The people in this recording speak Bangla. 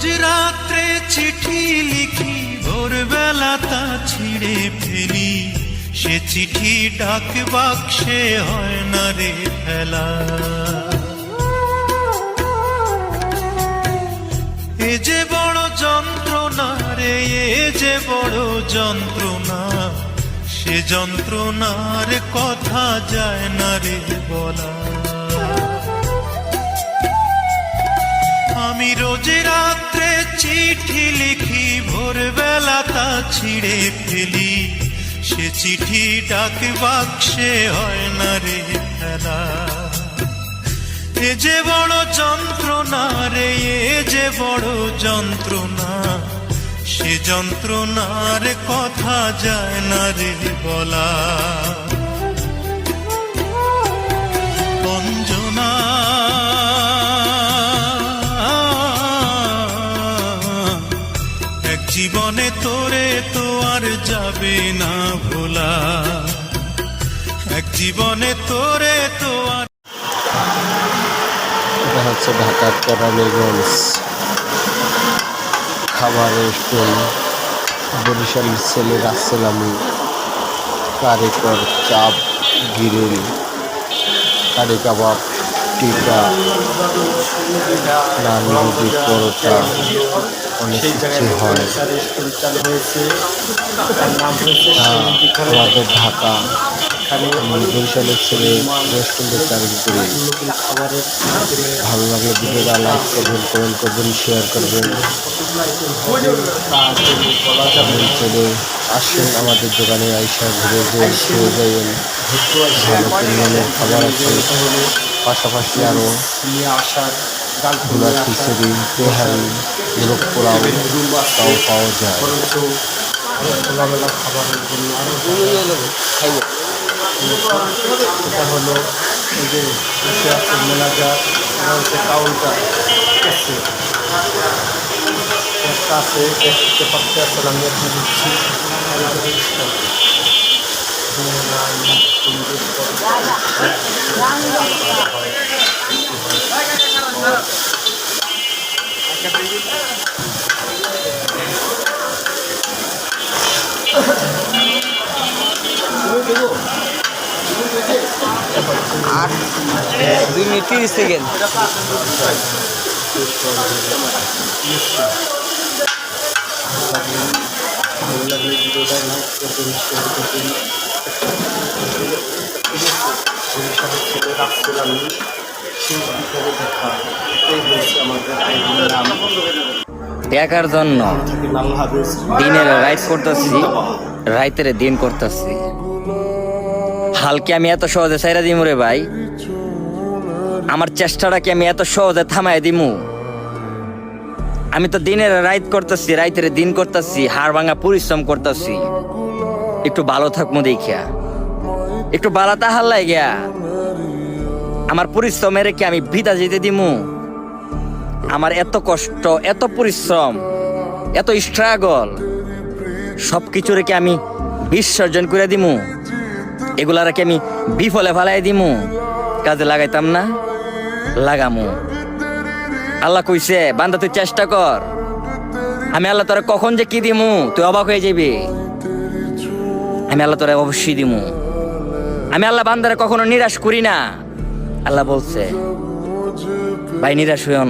রোজ রাত্রে চিঠি লিখি, ভোরবেলা তা ছিঁড়ে ফেলি, সে চিঠি ডাক বাক্সে হয় না রে ফেলা। এ যে বড় যন্ত্রণা রে, এ যে বড় যন্ত্রণা, সে যন্ত্রণার কথা যায় না রে বলা। আমি রোজ রাত্রে চিঠি লিখি, ভোরবেলা তা ছিঁড়ে ফেলি, সে চিঠি ডাক বাক্সে হয় না রে ফেলা। এ যে বড় যন্ত্রণা রে, এ যে বড় যন্ত্রণা, সে যন্ত্রণার কথা যায় না রে বলা। অঞ্জনা এক জীবনে তোরে তো আর যাবে না ভোলা, এক জীবনে তোরে তো আর। এটা হচ্ছে ঢাকার কেরানীগঞ্জ খাবারের স্টল। বরিশালের ছেলে রাসেল আমি, কারিকর, চাপ, গিরিল, কারি কাবাব, টিকা, নান, রুটি, পরোটা, অনেক কিছু হয়। আমাদের ঢাকা, আমি বরিশালের ছেলে রেস্টুরেন্টে চাকরি করি। ভালো লাগলে ভিডিওটা লাইক করবেন, কমেন্ট করবেন, শেয়ার করবেন। চলে আসেন আমাদের দোকানে, আইসা ঘুরে যেয়ে খেয়ে যাবেন। ভালো পরিমাণের খাবার আছে, পাশাপাশি আরও ভুলা খিচুড়ি, তেহারি, মোরগ পোলাও তাও পাওয়া যায়। খোলামেলা খাবারের জন্য আরও খাইব। এটা হলো এই যে বসে আছে ম্যানেজার, এটা হচ্ছে কাউন্টার, ঠিক আছে। একটা আছে দেখতে পাচ্ছে, আসলে আমি এখন দিচ্ছি। আর 2 মিনিট 30 সেকেন্ড। ভালো লাগলে ভিডিওটা লাইক করবেন, শেয়ার করবেন। বরিশালের ছেলে রাসেল আমি, সেই ভিতরে দেখা। এই হচ্ছে আমাদের আইডির নাম। দেখার জন্য আল্লাহ হাফেজ। দিনের রাইট করতেছি, রাইতের দিন করতেছি। হালকে আমি এত সহজে সাইরা দিমু রে ভাই? আমার চেষ্টাটাকে আমি এত সহজে থামাই দিমু? আমি তো দিনের রাইত করতেছি, রাইতের দিন করতেছি, হাড় ভাঙা পরিশ্রম করতেছি একটু ভালো থাকবো দেখিয়া, একটু বালা তাহার লাগিয়া। আমার পরিশ্রমের কি আমি বৃথা যেতে দিমু? আমার এত কষ্ট, এত পরিশ্রম, এত স্ট্রাগল সবকিছু রেখে আমি বিসর্জন করে দিমু? এগুলা রেখে আমি বিফলে ফালাই দিমু? কাজে লাগাইতাম না? লাগামু। আল্লাহ কইছে বান্দা তুই চেষ্টা কর, আমি আল্লাহ তোরা কখন যে কি দিমু তুই অবাক হয়ে যাবি। আমি আল্লাহ তোরা অবশ্যই দিমু। আমি আল্লাহ বান্দারে কখনো নিরাশ করি না। আল্লাহ বলছে ভাই নিরাশ হইও না।